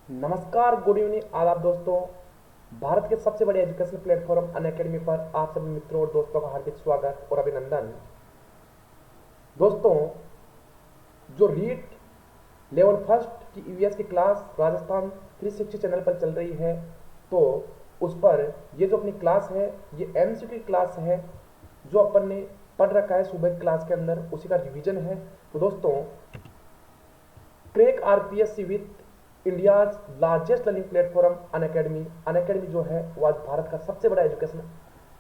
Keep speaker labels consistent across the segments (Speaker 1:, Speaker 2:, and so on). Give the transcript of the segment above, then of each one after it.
Speaker 1: नमस्कार, good evening, आदाब दोस्तों। भारत के सबसे बड़े एजुकेशन प्लेटफॉर्म अनअकैडमी पर आप सभी मित्रों और दोस्तों का हार्दिक स्वागत और अभिनंदन। दोस्तों, जो रीट लेवल फर्स्ट की ईवीएस की क्लास राजस्थान 360 चैनल पर चल रही है, तो उस पर ये जो अपनी क्लास है ये एमसीक्यू की क्लास है। जो अपन ने पढ़ रखा है सुबह की क्लास के अंदर उसी का रिवीजन है। तो दोस्तों, crack RPSC with India's largest learning platform Unacademy जो है वो आज भारत का सबसे बड़ा एजुकेशन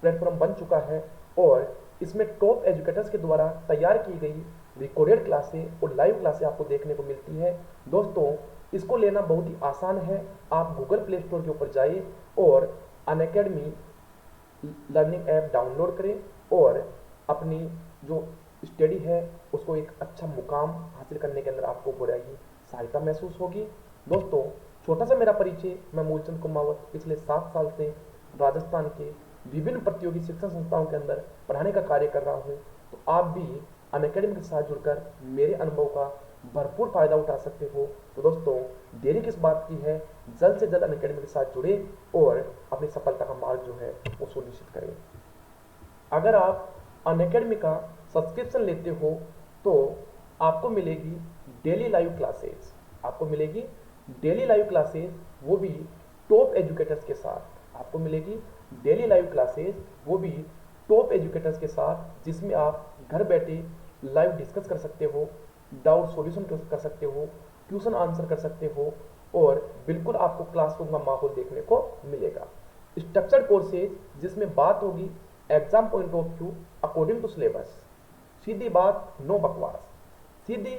Speaker 1: प्लेटफॉर्म बन चुका है। और इसमें टॉप एजुकेटर्स के द्वारा तैयार की गई रिकॉर्डेड क्लासें और लाइव क्लासें आपको देखने को मिलती है। दोस्तों, इसको लेना बहुत ही आसान है। आप गूगल प्ले स्टोर के ऊपर जाइए और अनअकैडमी लर्निंग ऐप डाउनलोड करें और अपनी जो स्टडी है उसको एक अच्छा मुकाम हासिल करने के अंदर आपको बड़ी सहायता महसूस होगी। दोस्तों, छोटा सा मेरा परिचय, मैं मूलचंद कुमावत पिछले 7 साल से राजस्थान के विभिन्न प्रतियोगी शिक्षण संस्थाओं के अंदर पढ़ाने का कार्य कर रहा हूँ। तो आप भी अनअकैडमी के साथ जुड़कर मेरे अनुभव का भरपूर फायदा उठा सकते हो। तो दोस्तों, देरी किस बात की है, जल्द से जल्द अनअकैडमी के साथ जुड़े और अपनी सफलता का मार्ग जो है वो सुनिश्चित करें। अगर आप अनअकैडमी का सब्सक्रिप्शन लेते हो तो आपको मिलेगी डेली लाइव क्लासेस, वो भी टॉप एजुकेटर्स के साथ। आपको मिलेगी डेली लाइव क्लासेस वो भी टॉप एजुकेटर्स के साथ, जिसमें आप घर बैठे लाइव डिस्कस कर सकते हो, डाउट सॉल्यूशन कर सकते हो, क्वेश्चन आंसर कर सकते हो और बिल्कुल आपको क्लासरूम का माहौल देखने को मिलेगा। स्ट्रक्चर्ड कोर्सेज जिसमें बात होगी exam point of view according to syllabus. सीधी बात, नो बकवास, सीधी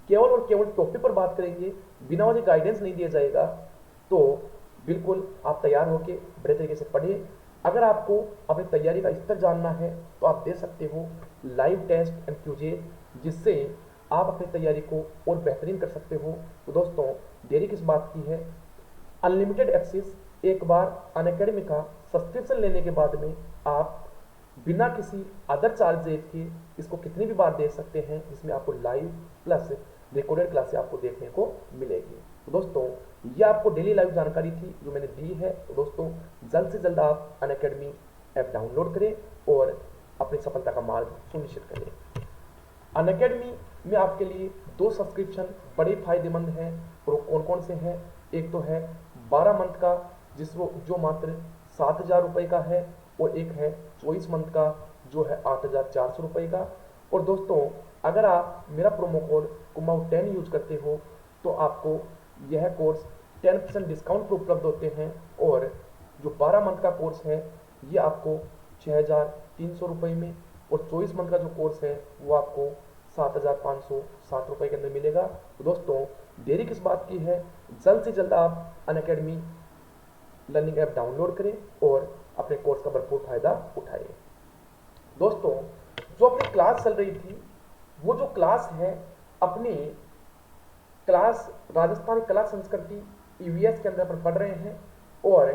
Speaker 1: केवल और केवल टॉपिक पर बात करेंगे, बिना वजह गाइडेंस नहीं दिया जाएगा। तो बिल्कुल आप तैयार होकर बड़े तरीके से पढ़िए। अगर आपको अपनी तैयारी का स्तर जानना है तो आप दे सकते हो लाइव टेस्ट एंड क्यूजेज, जिससे आप अपनी तैयारी को और बेहतरीन कर सकते हो। तो दोस्तों, देरी किस बात की है, अनलिमिटेड एक्सेस, एक बार अनअकैडमी का सब्सक्रिप्शन लेने के बाद में आप बिना किसी अदर चार्जेज के इसको कितनी भी बार दे सकते हैं, जिसमें आपको लाइव प्लस रिकॉर्डेड क्लासें आपको देखने को मिलेगी। तो दोस्तों, ये आपको डेली लाइव जानकारी थी जो मैंने दी है। तो दोस्तों, जल्द से जल्द आप अनअकैडमी ऐप डाउनलोड करें और अपनी सफलता का मार्ग सुनिश्चित करें। अनअकैडमी में आपके लिए 2 सब्सक्रिप्शन बड़े फायदेमंद हैं और कौन कौन से हैं। एक तो है 12 मंथ का जो मात्र 7,000 रुपये का है, और एक है 24 मंथ का जो है 8,400 रुपये का। और दोस्तों, अगर आप मेरा प्रोमो कोड कुमाऊ10 यूज करते हो तो आपको यह कोर्स 10% डिस्काउंट पर उपलब्ध होते हैं। और जो 12 मंथ का कोर्स है ये आपको 6,300 रुपये में, और 24 मंथ का जो कोर्स है वो आपको 7,507 रुपये के अंदर मिलेगा। तो दोस्तों, देरी किस बात की है, जल्द से जल्द आप अनअकैडमी लर्निंग ऐप डाउनलोड करें और अपने कोर्स का भरपूर फायदा उठाएं। दोस्तों, जो अपनी क्लास चल रही थी वो जो क्लास है अपनी क्लास राजस्थानी कला संस्कृति ईवीएस के अंदर पर पढ़ रहे हैं। और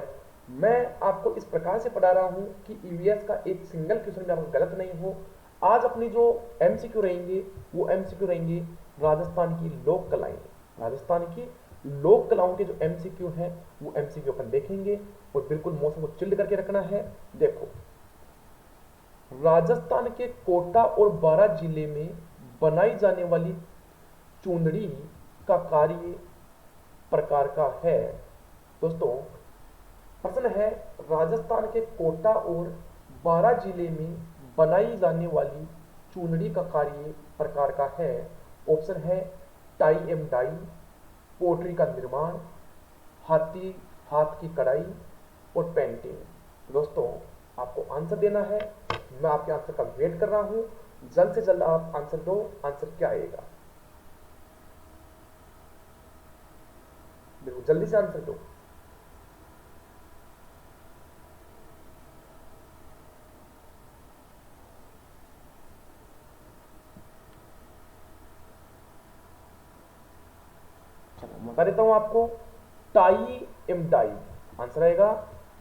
Speaker 1: मैं आपको इस प्रकार से पढ़ा रहा हूं कि ईवीएस का एक सिंगल क्वेश्चन में आपको गलत नहीं हो। आज अपनी जो एमसीक्यू रहेंगे वो एमसीक्यू रहेंगे राजस्थान की लोक कलाओं के जो एमसीक्यू हैं वो एमसीक्यू अपन देखेंगे। और बिल्कुल मौसम को चिल्ड करके रखना है। देखो, राजस्थान के कोटा और बारां जिले में बनाई जाने वाली चुंदड़ी का कार्य प्रकार का है। दोस्तों, प्रश्न है राजस्थान के कोटा और बारां जिले में बनाई जाने वाली चुंदड़ी का कार्य प्रकार का है। ऑप्शन है टाई एम डाई, पोट्री का निर्माण, हाथ की कढ़ाई और पेंटिंग। दोस्तों, आपको आंसर देना है। मैं आपके आंसर का वेट कर रहा हूं। जल्द से जल्द आप आंसर दो। आंसर क्या आएगा, देखो जल्दी से आंसर दो। चलो मैं बता देता हूं आपको, टाई एम डाई आंसर आएगा।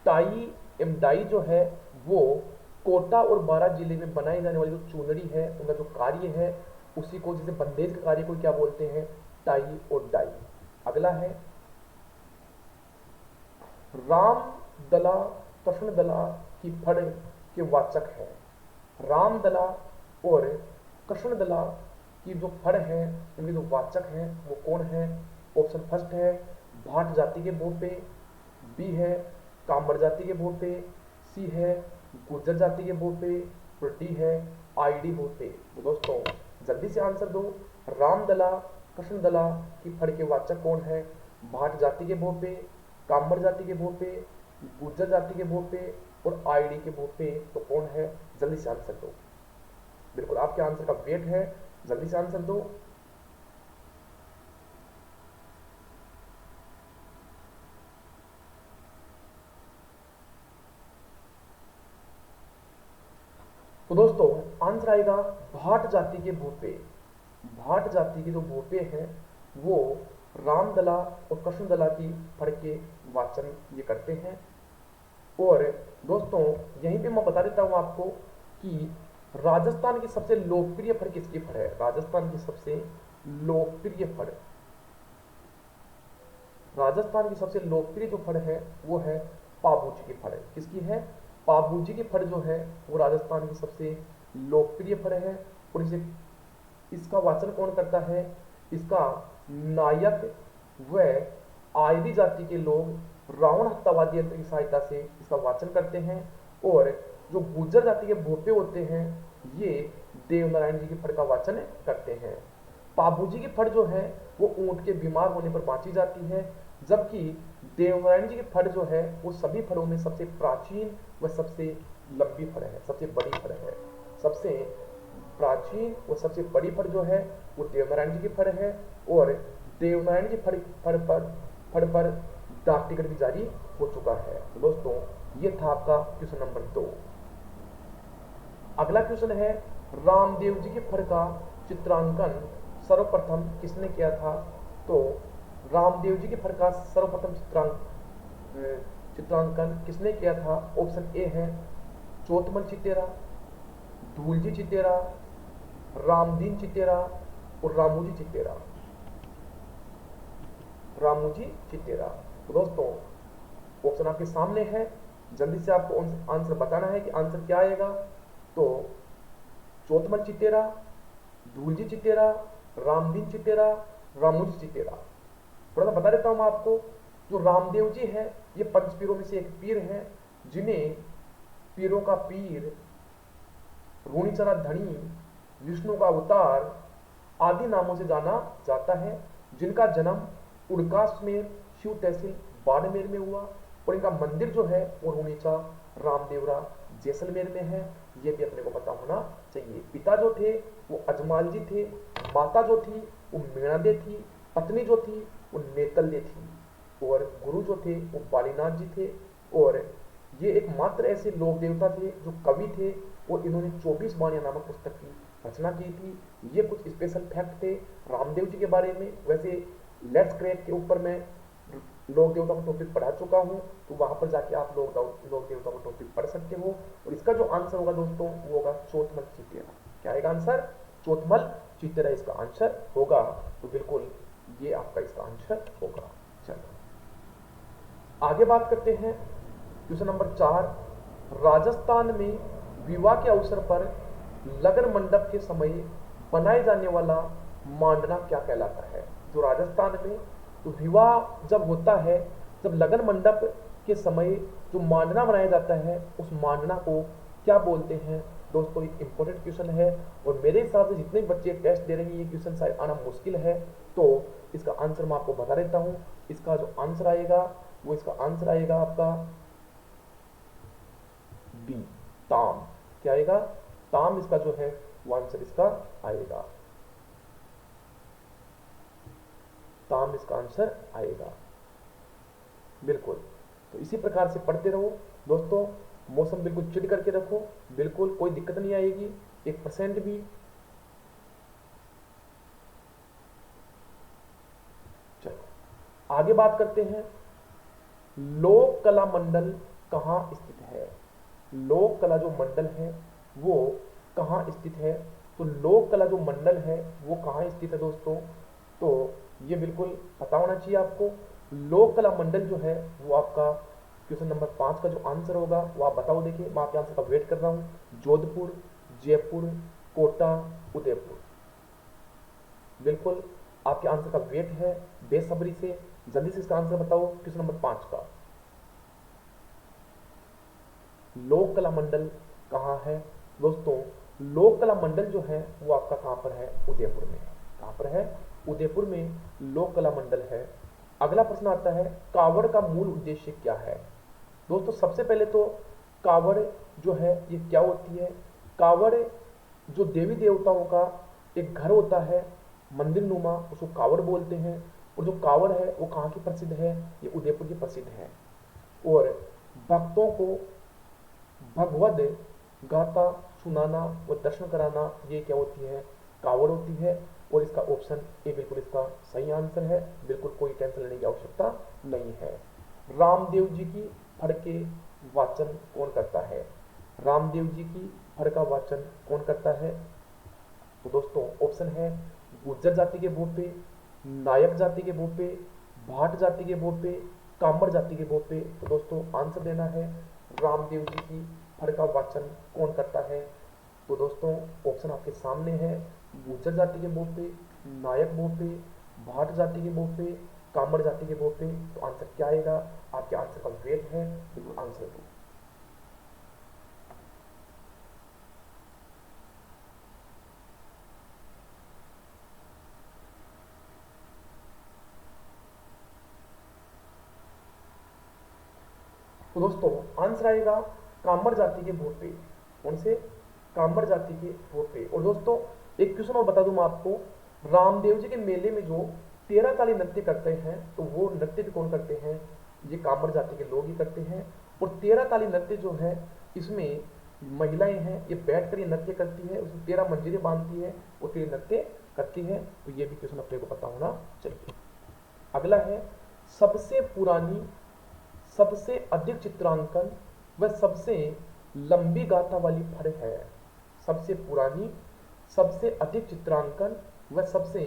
Speaker 1: टाई एम डाई जो है वो कोटा और बारां जिले में बनाई जाने वाली जो चुनरी है उनका जो कार्य है उसी को, जैसे बंदेज का कार्य को क्या बोलते हैं, टाई और डाई। अगला है राम दला कृष्ण दला की फड़ के वाचक है। राम दला और कृष्ण दला की जो फड़ है उनके जो वाचक हैं वो कौन है? ऑप्शन फर्स्ट है भाट जाति के भोपे, बी है कामर जाति के भोपे, सी है गुर्जर जाति के भोपे और डी है आईडी भोपे। तो दोस्तों जल्दी से आंसर दो। रामदला कृष्ण दला की फड़ के वाचक कौन है? भाट जाति के भोपे, कामर जाति के भोपे, गुर्जर जाति के भोपे और आईडी के भोपे। तो कौन है? जल्दी से आंसर दो। बिल्कुल आपके आंसर का वेट है, जल्दी से आंसर दो। तो दोस्तों आंसर आएगा भाट जाति के भोपे। भाट जाति के जो भोपे हैं वो रामदला और कृष्णदला की फड़ के वाचन ये करते हैं। और दोस्तों यहीं पे मैं बता देता हूं आपको कि राजस्थान की सबसे लोकप्रिय फड़ किसकी फड़ है? राजस्थान की सबसे लोकप्रिय फड़, राजस्थान की सबसे लोकप्रिय जो फड़ है वो है पाबूजी की फड़। किसकी है? पाबूजी की फड़ जो है वो राजस्थान की सबसे लोकप्रिय फड़ है। और इसे इसका वाचन कौन करता है? इसका नायक व आयदी जाति के लोग रावण हत्यावादी यंत्र की सहायता से इसका वाचन करते हैं। और जो गुर्जर जाति के भोपे होते हैं ये देवनारायण जी की फड़ का वाचन करते हैं। पाबूजी की फड़ जो है वो ऊंट के बीमार होने पर बांची जाती है, जबकि देवनारायण जी की फड़ जो है वो सभी फड़ों में सबसे प्राचीन व सबसे लंबी फड़ है, सबसे बड़ी फड़ है। सबसे प्राचीन व सबसे बड़ी फड़ जो है वो देवनारायण जी की फड़ है। और देवनारायण जी फड़ पर डाक टिकट भी जारी हो चुका है। तो दोस्तों ये था आपका क्वेश्चन नंबर 2। अगला क्वेश्चन है रामदेव जी की फड़ का चित्रांकन सर्वप्रथम किसने किया था? तो रामदेव जी की फड़ का सर्वप्रथम चित्रांकन किसने किया था? ऑप्शन ए है चोथमल चितेरा, धूलजी चितेरा, रामदीन चितेरा और रामूजी चितेरा। रामूजी चितेरा। तो दोस्तों ऑप्शन आपके सामने है, जल्दी से आपको आंसर बताना है कि आंसर क्या आएगा। तो चोथमल चितेरा, धूलजी चितेरा, रामदीन चितेरा, रामूजी चितेरा। थोड़ा सा बता देता हूं मैं आपको। जो रामदेव जी है ये पंचपीरों में से एक पीर है, जिन्हें पीरों का पीर, रूणीचरा धनी, विष्णु का अवतार आदि नामों से जाना जाता है, जिनका जन्म उड़काश में शिव तहसील बाड़मेर में हुआ। और इनका मंदिर जो है वो रूणीचा रामदेवरा जैसलमेर में है। ये भी अपने को पता होना चाहिए। पिता जो थे वो अजमाल जी थे, माता जो थी वो मीणादे थी, पत्नी जो थी वो नेतलदे थी और गुरु जो थे वो बालीनाथ जी थे। और ये एकमात्र ऐसे लोक देवता थे जो कवि थे और इन्होंने 24 बाणियां नामक पुस्तक की रचना की थी। ये कुछ स्पेशल फैक्ट थे रामदेव जी के बारे में। वैसे लेट्स क्रैक के ऊपर मैं लोक देवता का टॉपिक पढ़ा चुका हूँ, तो वहां पर जाके आप लोक देवता का टॉपिक पढ़ सकते हो। और इसका जो आंसर होगा दोस्तों वो होगा चोथमल चितेरा। क्या आएगा आंसर? चोथमल चितेरा इसका आंसर होगा। तो बिल्कुल ये आपका इसका आंसर होगा। चलो आगे बात करते हैं क्वेश्चन नंबर 4। राजस्थान में विवाह के अवसर पर लगन मंडप के समय बनाए जाने वाला मांडना क्या कहलाता है? जो राजस्थान में तो विवाह जब होता है, जब लगन मंडप के समय जो मांडना बनाया जाता है उस मांडना को क्या बोलते हैं? दोस्तों एक इंपॉर्टेंट क्वेश्चन है और मेरे हिसाब से जितने बच्चे टेस्ट दे रहे हैं ये क्वेश्चन शायद आना मुश्किल है। तो इसका आंसर मैं आपको बता देता हूं। इसका जो आंसर आएगा वो इसका आंसर आएगा आपका बी, ताम। क्या आएगा? ताम इसका जो है वो आंसर इसका आएगा। ताम इसका आंसर आएगा। बिल्कुल। तो इसी प्रकार से पढ़ते रहो दोस्तों। मौसम बिल्कुल चिल करके रखो, बिल्कुल कोई दिक्कत नहीं आएगी 1% भी। चलो आगे बात करते हैं। लोक कला मंडल कहां स्थित है? लोक कला जो मंडल है वो कहां स्थित है? तो लोक कला जो मंडल है वो कहां स्थित है दोस्तों? तो ये बिल्कुल पता होना चाहिए आपको। लोक कला मंडल जो है वो आपका क्वेश्चन नंबर 5 का जो आंसर होगा वो आप बताओ। देखिए मैं आपके आंसर का वेट कर रहा हूँ। जोधपुर, जयपुर, कोटा, उदयपुर। बिल्कुल आपके आंसर का वेट है बेसब्री से। जल्दी से इसका आंसर बताओ क्वेश्चन नंबर 5 का। लोक कला मंडल कहाँ है दोस्तों? लोक कला मंडल जो है वो आपका कहाँ पर है? उदयपुर में है। कहाँ पर है? उदयपुर में लोक कला मंडल है। अगला प्रश्न आता है, कावड़ का मूल उद्देश्य क्या है? दोस्तों सबसे पहले तो कावड़ जो है ये क्या होती है? कावड़ जो देवी देवताओं का एक घर होता है मंदिर नुमा, उसको कावड़ बोलते हैं। और जो कावड़ है वो कहाँ की प्रसिद्ध है? ये उदयपुर की प्रसिद्ध है। और भक्तों को भगवद गाथा सुनाना व दर्शन कराना, ये क्या होती है? कावड़ होती है। और इसका ऑप्शन ए बिल्कुल इसका सही आंसर है। बिल्कुल कोई टेंशन लेने की आवश्यकता नहीं है। रामदेव जी की फड़ के वाचन कौन करता है? रामदेव जी की फड़ का वाचन कौन करता है? तो दोस्तों ऑप्शन है गुर्जर जाति के भोपे, नायक जाति के भोपे, भाट जाति के भोपे, कामर जाति के भोपे। तो दोस्तों आंसर देना है रामदेव जी की फड़ का वाचन कौन करता है? तो दोस्तों ऑप्शन आपके सामने है गुर्जर जाति के भोपे, नायक भोपे, भाट जाति के भोपे, कामर जाति के भोपे। तो आंसर क्या आएगा? आपके आंसर का वेट है बिल्कुल आंसर दो। तो दोस्तों आंसर आएगा कामर जाति के भोपे। कौन से? कामर जाति के भोपे। और दोस्तों एक क्वेश्चन और बता दूं मैं आपको, रामदेव जी के मेले में जो 13 काली नृत्य करते हैं तो वो नृत्य भी कौन करते हैं? ये कामर जाति के लोग ही करते हैं। और 13 काली नृत्य जो है इसमें महिलाएं हैं, ये बैठ कर ये नृत्य करती है, उसमें 13 मंजिलें बांधती है और फिर नृत्य करती है। तो ये भी क्वेश्चन अपने को पता होना चाहिए। अगला है, सबसे पुरानी, सबसे अधिक चित्रांकन व सबसे लंबी गाथा वाली फड़ है। सबसे पुरानी, सबसे अधिक चित्रांकन व सबसे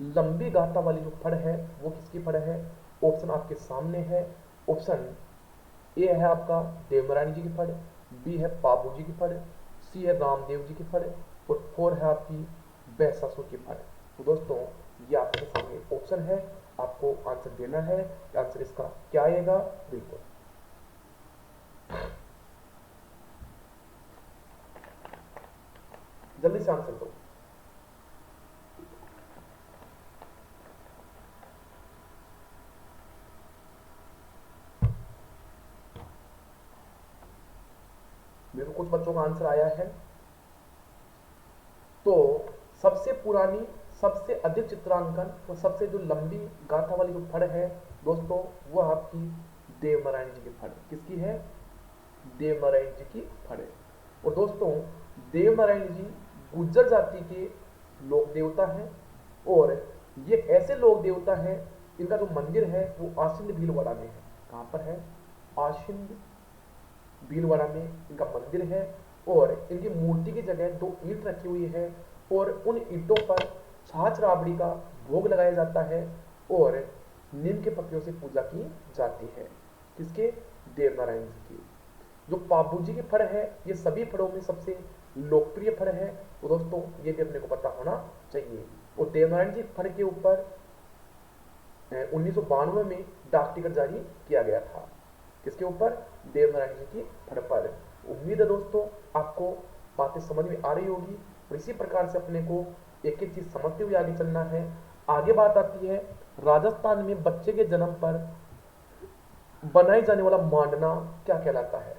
Speaker 1: लंबी गाथा वाली जो फड़ है वो किसकी फड़ है? ऑप्शन आपके सामने है। ऑप्शन ए है आपका देवनारायण जी की फड़, बी है पाबू जी की फड़, सी है रामदेव जी की फड़ और 4 है आपकी बैसासुर की फड़। तो दोस्तों ये आपके सामने ऑप्शन है, आपको आंसर देना है। आंसर इसका क्या आएगा? बिल्कुल जल्दी से आंसर दो। मेरे को कुछ बच्चों का आंसर आया है। तो सबसे पुरानी, सबसे अधिक चित्रांकन और सबसे जो लंबी गाथा वाली जो फड़ है दोस्तों वो आपकी देवनारायण जी की फड़। किसकी है? देवनारायण जी की फड़। और दोस्तों देवनारायण जी गुर्जर जाति के लोक देवता हैं और ये ऐसे लोक देवता हैं इनका जो मंदिर है वो आसिंद भीलवाड़ा में है। कहाँ पर है? आसिंद भीलवाड़ा में इनका मंदिर है। और इनकी मूर्ति की जगह 2 ईंट रखी हुई है और उन ईंटों पर छाछ राबड़ी का भोग लगाया जाता है और नीम के पत्तियों से पूजा की जाती है। किसके? देवनारायण जी की। जो पाबू जी की फड़ है ये सभी फड़ों में सबसे लोकप्रिय फड़ है। तो दोस्तों ये भी अपने को पता होना चाहिए। और देवनारायण जी फड़ के ऊपर 1992 में डाक टिकट जारी किया गया था। किसके ऊपर? देवनारायण जी की फड़ पर। उम्मीद है दोस्तों आपको बातें समझ में आ रही होगी और इसी प्रकार से अपने को एक एक चीज समझते हुए आगे चलना है। आगे बात आती है राजस्थान में बच्चे के जन्म पर बनाए जाने वाला मांडना क्या कहलाता है?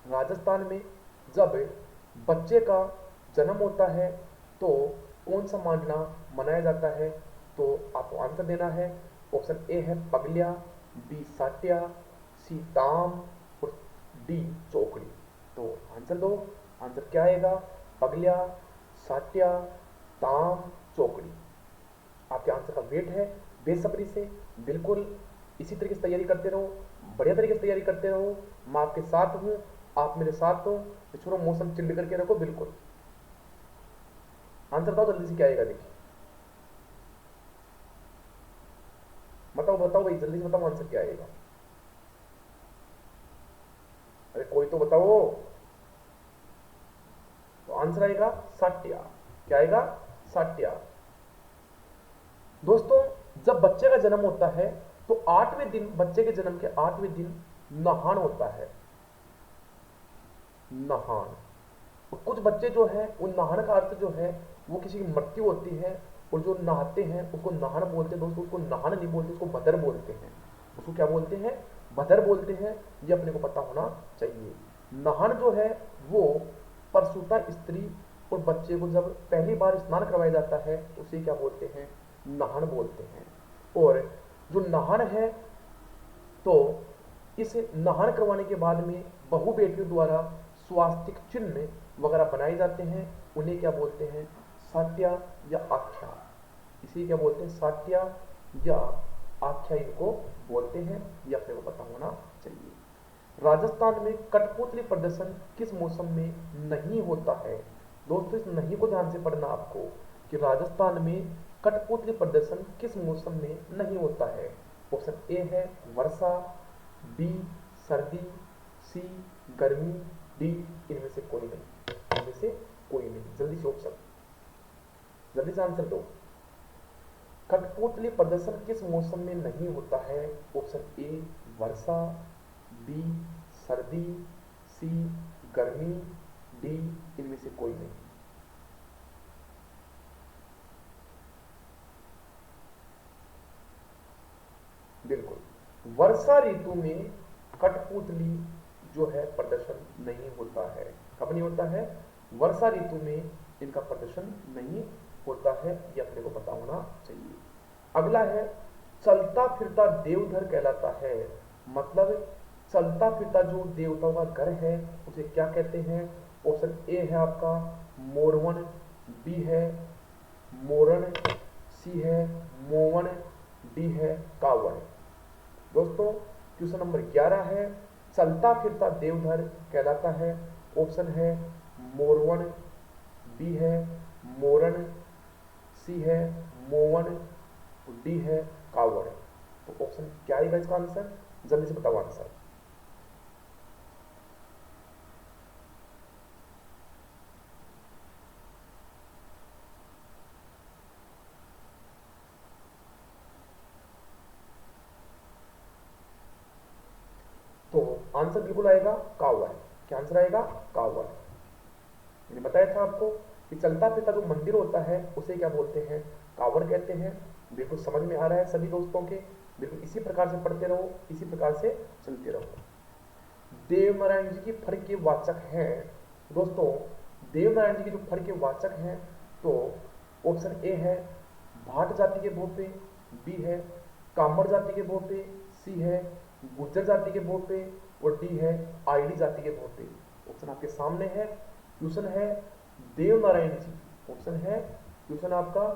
Speaker 1: राजस्थान में जब बच्चे का जन्म होता है तो कौन सा मांडना मनाया जाता है? तो आपको आंसर देना है। ऑप्शन ए है पगलिया, बी साट्या, सी ताम और डी चौकड़ी। तो आंसर दो। आंसर क्या आएगा? पगलिया, साट्या, ताम, चौकड़ी। आपके आंसर का वेट है बेसब्री से। बिल्कुल इसी तरीके से तैयारी करते रहो, बढ़िया तरीके से तैयारी करते रहो। मैं आपके साथ हूँ, आप मेरे साथ हो। छोड़ो मौसम चिल्ड करके रखो। बिल्कुल आंसर बताओ जल्दी से क्या आएगा। देखिए बताओ बताओ भाई जल्दी से बताओ आंसर क्या आएगा। बताओ। तो आंसर आएगा साट्या। क्या आएगा? साट्या। दोस्तों, जब बच्चे का जन्म होता है तो 8वें दिन, बच्चे के जन्म के 8वें दिन नहान होता है। नहान। और कुछ बच्चे जो है, उन नहान का अर्थ जो है वो किसी की मृत्यु होती है, और जो नहाते हैं उसको नहान बोलते हैं। दोस्तों, उसको नहान नहीं बोलते, उसको बदर बोलते हैं। उसको क्या बोलते हैं? बदर बोलते हैं। ये अपने को पता होना चाहिए। नहान जो है वो परसूता स्त्री और बच्चे को जब पहली बार स्नान करवाया जाता है उसे क्या बोलते हैं? नहान बोलते हैं। और जो नहान है, तो इस नहान करवाने के बाद में बहू बेटियों द्वारा स्वास्तिक चिन्ह वगैरह बनाए जाते हैं। उन्हें क्या बोलते हैं? साट्या या आख्या। इसी क्या बोलते हैं? साट्या या आख्या इनको बोलते हैं। ये अपने को पता होना चाहिए। राजस्थान में कठपुतली प्रदर्शन किस मौसम में नहीं होता है? दोस्तों, इस नहीं को ध्यान से पढ़ना आपको कि राजस्थान में कठपुतली प्रदर्शन किस मौसम में नहीं होता है। ऑप्शन ए है वर्षा, बी सर्दी, सी गर्मी, डी इनमें से कोई नहीं। इनमें से कोई नहीं। जल्दी से ऑप्शन, जल्दी से आंसर दो। कठपुतली प्रदर्शन किस मौसम में नहीं होता है? ऑप्शन ए वर्षा, बी सर्दी, सी गर्मी, डी इनमें से कोई नहीं। बिल्कुल, वर्षा ऋतु में कठपुतली जो है प्रदर्शन नहीं होता है। कब नहीं होता है? वर्षा ऋतु में इनका प्रदर्शन नहीं होता है। ये अपने को पता होना चाहिए। अगला है, चलता फिरता देवधर कहलाता है। मतलब चलता फिरता जो देवताओं का घर है उसे क्या कहते हैं? ऑप्शन ए है आपका मोरवन, बी है मोरन, सी है मोवन, डी है कावन। दोस्तों, क्वेश्चन नंबर 11 है, चलता फिरता देवधर कहलाता है। ऑप्शन है मोरवन, बी है मोरन, सी है मोवन, डी है कावड़। तो ऑप्शन क्या आएगा इसका आंसर? जल्दी से बताओ आंसर। तो आंसर बिल्कुल आएगा कावड़। क्या आंसर आएगा? कावड़। मैंने बताया था आपको कि चलता फिरता जो मंदिर होता है उसे क्या बोलते हैं? कावड़ कहते हैं। बिल्कुल समझ में आ रहा है सभी दोस्तों के? बिल्कुल इसी प्रकार से पढ़ते रहो, इसी प्रकार से चलते रहो। देवनारायण जी की फड़ के वाचक हैं। दोस्तों, देवनारायण जी के जो फड़ के वाचक हैं, तो ऑप्शन ए है भाट जाति के भोपे, बी है कामड़ जाति के भोपे, सी है गुर्जर जाति के भोपे, और डी है आईडी जाति के भोपे। ऑप्शन आपके सामने है। क्वेश्चन है देवनारायण जी, ऑप्शन है क्वेश्चन आपका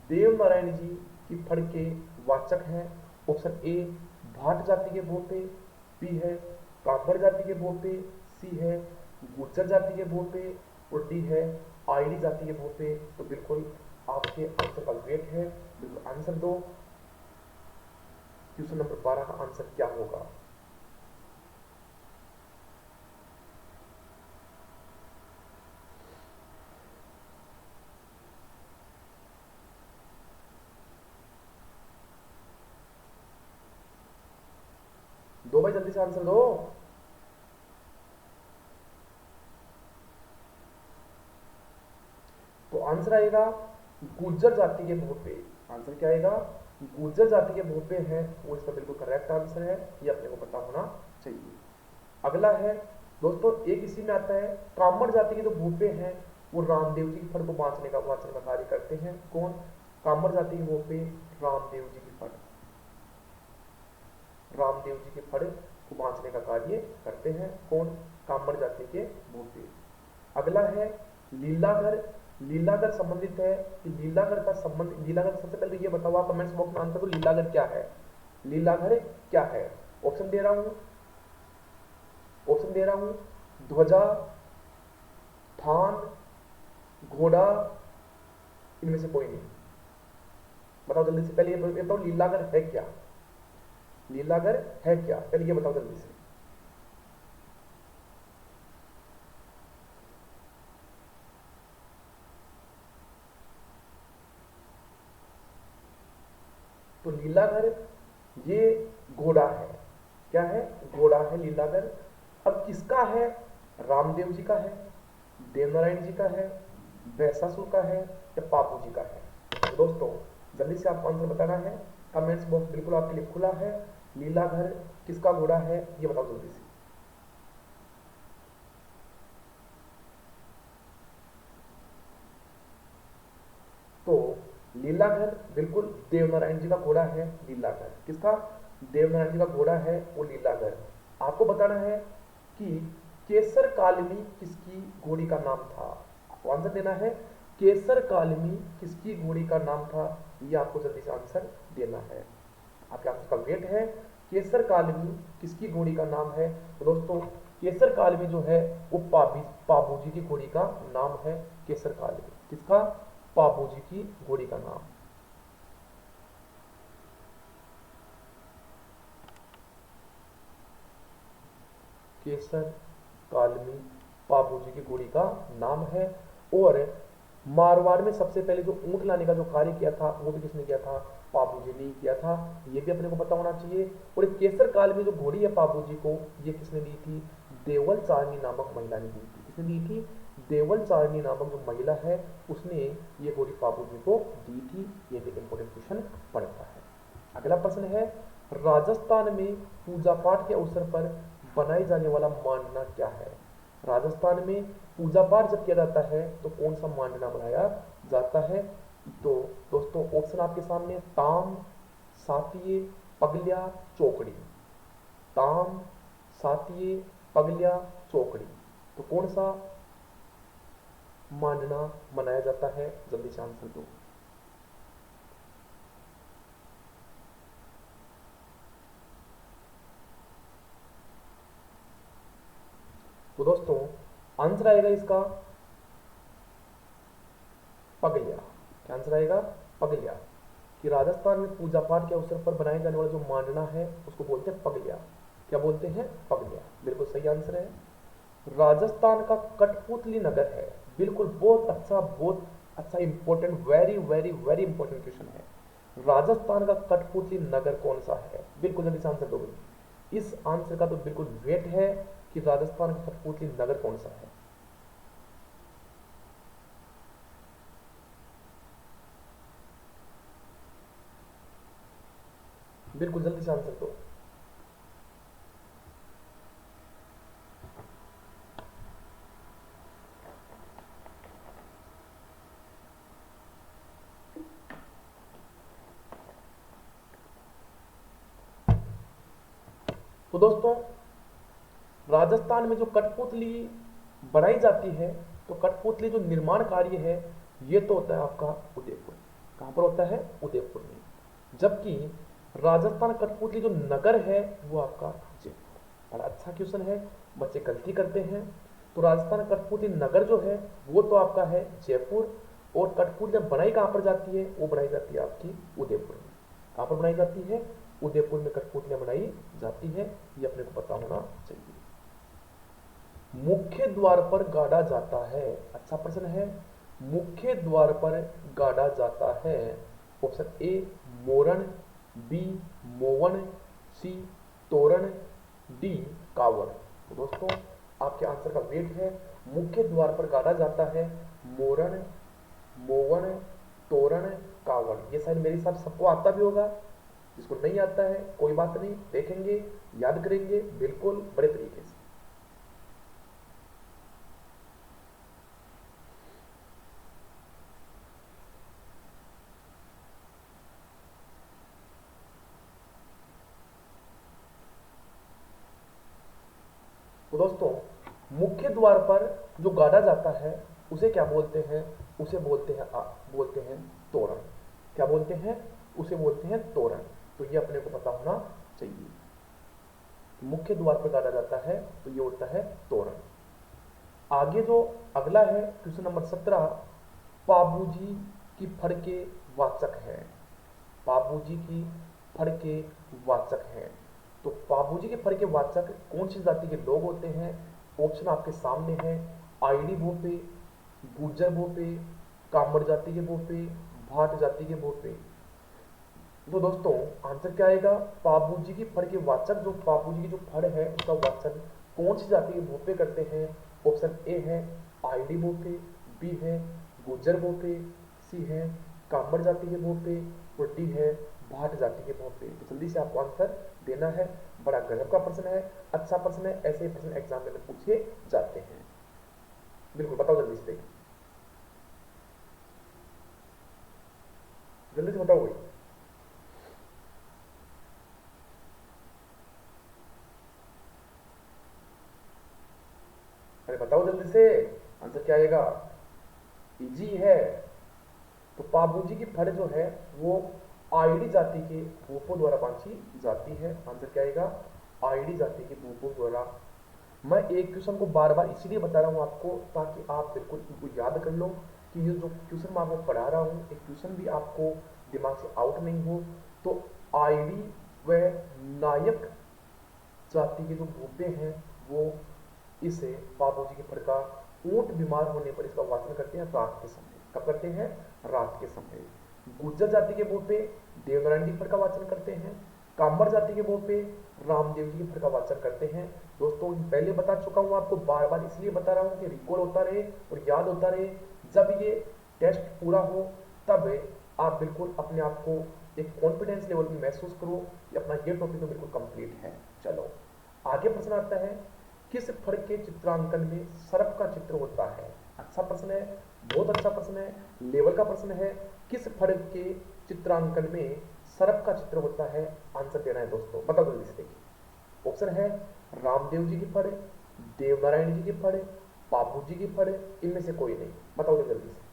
Speaker 1: देवनारायण जी की फड़ के वाचक हैं। ऑप्शन ए भाट जाति के भोपे, बी है काकड़ जाति के भोपे, सी है गुर्जर जाति के भोपे, और डी है आईडी जाति के भोपे। तो बिल्कुल आपके आंसर का वेट है। बिल्कुल आंसर दो। क्वेश्चन नंबर 12 का आंसर क्या होगा? दो भाई, जल्दी से आंसर दो। तो आंसर आएगा गुर्जर जाति के भोपे। आंसर क्या आएगा? गुर्जर जाति के भोपे हैं, वो इसका बिल्कुल करेक्ट आंसर है। ये अपने को पता होना चाहिए। अगला है दोस्तों, एक इसी में आता है कामड़ जाति के जो भोपे हैं वो रामदेव जी की फड़ को वाचन का कार्य करते हैं। कौन? कामड़ जाति के भोपे रामदेव जी की फड़, रामदेव जी के फड़ को बांचने का कार्य करते हैं। कौन? कामड़ जाति के भोपे। अगला है लीलाधर। लीलाधर संबंधित है कि लीलाधर का संबंध, लीलाधर सबसे पहले ये बताओ आप कमेंट्स बॉक्स में आंसर दो, लीलाधर क्या है? लीलाधर क्या है? ऑप्शन दे रहा हूं, ऑप्शन दे रहा हूं ध्वजा, थान, घोड़ा, इनमें से कोई नहीं। बताओ जल्दी से। पहले ये बताओ लीलाधर है क्या? लीलाधर है क्या? पहले ये बताओ जल्दी से। तो लीलाधर ये घोड़ा है, क्या है, घोड़ा है लीलाधर। अब किसका है, रामदेव जी का है, देवनारायण जी का है, वैसासुर का है या पापू जी का है। तो दोस्तों जल्दी से आपको आंसर बताना है, कमेंट्स बॉक्स बिल्कुल आपके लिए खुला है। लीलाधर किसका घोड़ा है ये बताओ जल्दी से। तो लीलाधर बिल्कुल देवनारायण जी का घोड़ा है लीलाधर। किसका, देवनारायण जी का घोड़ा है वो लीलाधर। आपको बताना है कि केसर कालमी किसकी घोड़ी का नाम था। आपको आंसर देना है केसर कालमी किसकी घोड़ी का नाम था, ये आपको जल्दी से आंसर देना है। आपके आंसर का वेट है, केसर कालमी किसकी घोड़ी का नाम है। तो दोस्तों केसर कालमी जो है वो पाबू जी की घोड़ी का नाम है। केसर कालमी किसका, पाबू जी की घोड़ी का नाम। केसर कालमी पाबू जी की घोड़ी का नाम है। और मारवाड़ में सबसे पहले जो ऊंट लाने का जो कार्य किया था वो भी किसने किया था, पाबू जी ने ही किया था, ये भी अपने को पता होना चाहिए। और केसर काल में जो घोड़ी है पाबू जी को, ये किसने दी थी, देवल चारनी नामक महिला ने दी थी। किसने दी थी, देवल चारनी नामक जो महिला है उसने ये घोड़ी पाबू जी को दी थी। ये भी इंपॉर्टेंट क्वेश्चन पड़ता है। अगला प्रश्न है, राजस्थान में पूजा पाठ के अवसर पर बनाए जाने वाला मांडना क्या है। राजस्थान में पूजा पाठ जब किया जाता है तो कौन सा मांडना बनाया जाता है। तो दोस्तों ऑप्शन आपके सामने, ताम, सातिये, पगलिया, चौकड़ी। ताम, सातिये, पगलिया, चौकड़ी। तो कौन सा मांडना मनाया जाता है, जल्दी से आंसर दो। तो दोस्तों आंसर आएगा इसका पगलिया। क्या आंसर आएगा, पगलिया। कि राजस्थान में पूजा पाठ के अवसर पर बनाए जाने वाला जो मांडना है उसको बोलते हैं पगलिया। क्या बोलते हैं, पगलिया। बिल्कुल सही आंसर है। राजस्थान का कठपुतली नगर है, बिल्कुल बहुत अच्छा important, very very very important question है। राजस्थान का कठपुतली नगर कौन सा है, बिल्कुल जल्दी से आंसर दोगे। इस आंसर का तो बिल्कुल वेट है कि राजस्थान का कठपुतली नगर कौन सा है। बिल्कुल जल्दी से आंसर दो। तो दोस्तों राजस्थान में जो कठपुतली बनाई जाती है, तो कठपुतली जो निर्माण कार्य है ये तो होता है आपका उदयपुर। कहां पर होता है, उदयपुर में। जबकि राजस्थान कठपुतली जो नगर है वो आपका जयपुर। बड़ा अच्छा क्वेश्चन है, बच्चे गलती करते हैं। तो राजस्थान कठपुतली नगर जो है वो तो आपका है जयपुर। और कठपुतली बनाई कहां पर जाती है, वो बनाई जाती है आपकी उदयपुर में। कहां पर बनाई जाती है, उदयपुर में कठपुतलियां बनाई जाती है, ये अपने को पता होना चाहिए। मुख्य द्वार पर गाड़ा जाता है, अच्छा प्रश्न है। मुख्य द्वार पर गाड़ा जाता है। ऑप्शन ए मोरण, बी मोवन, सी तोरण, डी कावड़। तो दोस्तों आपके आंसर का वेट है, मुख्य द्वार पर गाड़ा जाता है मोरण, मोवन, तोरण, कावड़। ये शायद मेरे हिसाब से सबको आता भी होगा, जिसको नहीं आता है कोई बात नहीं, देखेंगे, याद करेंगे बिल्कुल बड़े तरीके से। तो दोस्तों मुख्य द्वार पर जो गाड़ा जाता है उसे क्या बोलते हैं, उसे बोलते हैं तोरण। क्या बोलते हैं, उसे बोलते हैं तोरण। तो ये अपने को पता होना चाहिए। मुख्य द्वार पर गाड़ा जाता है तो ये होता है तोरण। आगे जो अगला है क्वेश्चन नंबर 17, पाबूजी की फड़के वाचक है। पाबूजी की फड़के वाचक है। तो बाबूजी के फर के वाचक कौन सी जाति के लोग होते हैं। ऑप्शन आपके सामने है, आईडी भोपे, गुर्जर भोपे, कामड़ जाति के भोपे, भाट जाति के भोपे। तो दोस्तों आंसर क्या आएगा, पापूजी की फड़ के वाचक, जो पापूजी की जो फड़ है उसका वाचक कौन सी जाति के भोपे करते हैं। ऑप्शन ए है आईडी भोपे, बी है गुर्जर भोपे, सी है कामर जाति के भोपे और डी है भाट जाति के भोपे। तो जल्दी से आपको आंसर देना है। बड़ा गजब का प्रश्न है, अच्छा प्रश्न है, ऐसे प्रश्न एग्जाम में पूछे जाते हैं। बिल्कुल बताओ जल्दी से, जल्दी से बताओ भाई। अरे बताओ जल्दी से, आंसर क्या आएगा। इजी है। तो पाबूजी की फड़ जो है वो आईडी जाति के भूपों द्वारा बांधी जाती है। आंसर क्या आएगा, आईडी जाति के भूपों द्वारा। मैं एक क्वेश्चन को बार बार इसलिए बता रहा हूं आपको ताकि आप बिल्कुल इनको याद कर लो कि ये जो क्वेश्चन मैं आपको पढ़ा रहा हूं एक क्वेश्चन भी आपको दिमाग से आउट नहीं हो। तो आईडी व नायक जाति के जो भूपे हैं वो इसे बाबूजी के फड़ का ऊंट बीमार होने पर इसका वाचन करते हैं रात के समय। कब करते हैं, रात के समय। गुर्जर जाति के भोपे देवनारायण जी के फड़ का वाचन करते हैं। कांबर जाति के भोपे रामदेव जी के फड़ का वाचन करते हैं। दोस्तों पहले बता चुका हूं आपको, बार बार इसलिए बता रहा हूं कि रिकॉल होता रहे और याद होता रहे। जब ये टेस्ट पूरा हो तब आप बिल्कुल अपने आप को एक कॉन्फिडेंस लेवल में महसूस करो कि अपना ये टॉपिक तो बिल्कुल कंप्लीट है। चलो आगे प्रश्न आता है, किस फड़ के चित्रांकन में सर्प का चित्र होता है। अच्छा प्रश्न है, बहुत अच्छा प्रश्न है, लेवल का प्रश्न है। किस फड़ के चित्रांकन में सर्प का चित्र होता है, आंसर देना है दोस्तों। बताओ जल्दी से देखिए। ऑप्शन है रामदेव जी की फड़, देवनारायण जी की फड़, बापू जी की फड़, इनमें से कोई नहीं। बताओ जल्दी से।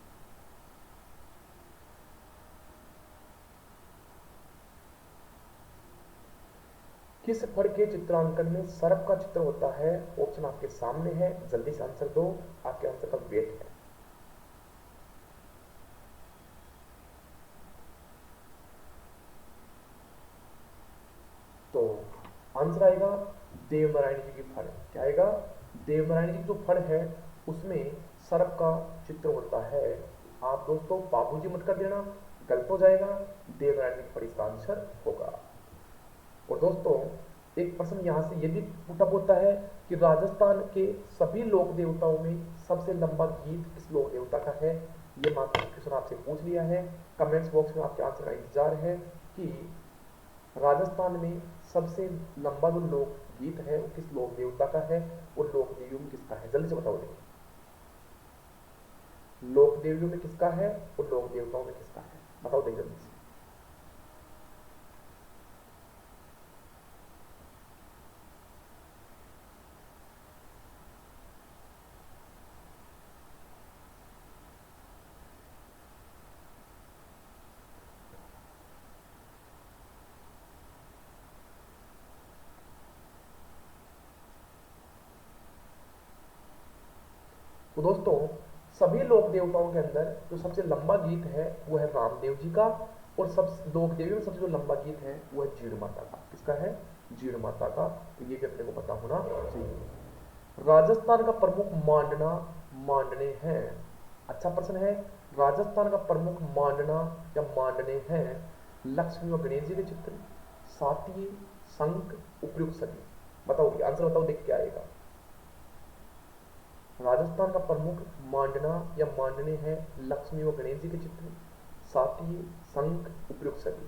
Speaker 1: किस फड़ के चित्रांकन में सर्प का चित्र होता है, ऑप्शन आपके सामने है, जल्दी से आंसर दो, आपके आंसर का वेट है। तो आंसर आएगा देवनारायण जी की फड़। क्या आएगा, देवनारायण जी की जो फड़ है उसमें सर्प का चित्र होता है। आप दोस्तों बाबूजी मत कर देना, गलत हो जाएगा। देवनारायण जी की फड़ इसका आंसर होगा। और दोस्तों एक प्रश्न यहां से ये भी पुटअप होता है कि राजस्थान के सभी लोक देवताओं में सबसे लंबा गीत किस लोक देवता का है। ये मैं क्वेश्चन आपसे पूछ लिया है, कमेंट्स बॉक्स में आपके आंसर का इंतजार है कि राजस्थान में सबसे लंबा जो लोक गीत है वो किस लोक देवता का है और लोक देवियों में किसका है। जल्दी से बताओ देखिए, लोक देवियों में किसका है और लोक देवताओं में किसका है, बताओ देखिए जल्दी से। तो दोस्तों सभी लोक देवताओं के अंदर जो सबसे लंबा गीत है वो है रामदेव जी का, और सब लोक देवियों में सबसे जो लंबा गीत है वो है जीण माता का। किसका है, जीण माता का। तो ये भी अपने को पता होना चाहिए। राजस्थान का प्रमुख मांडना मांडने हैं। अच्छा प्रश्न है, राजस्थान का प्रमुख मांडना या मांडने हैं लक्ष्मी और गणेश जी के चित्र, सातिये, शंख, उपयुक्त सभी। बताओ आंसर बताओ, देख क्या आएगा। राजस्थान का प्रमुख मांडना या मांडने हैं लक्ष्मी व गणेश जी के चित्र, सातिये, शंख, उपयुक्त सभी।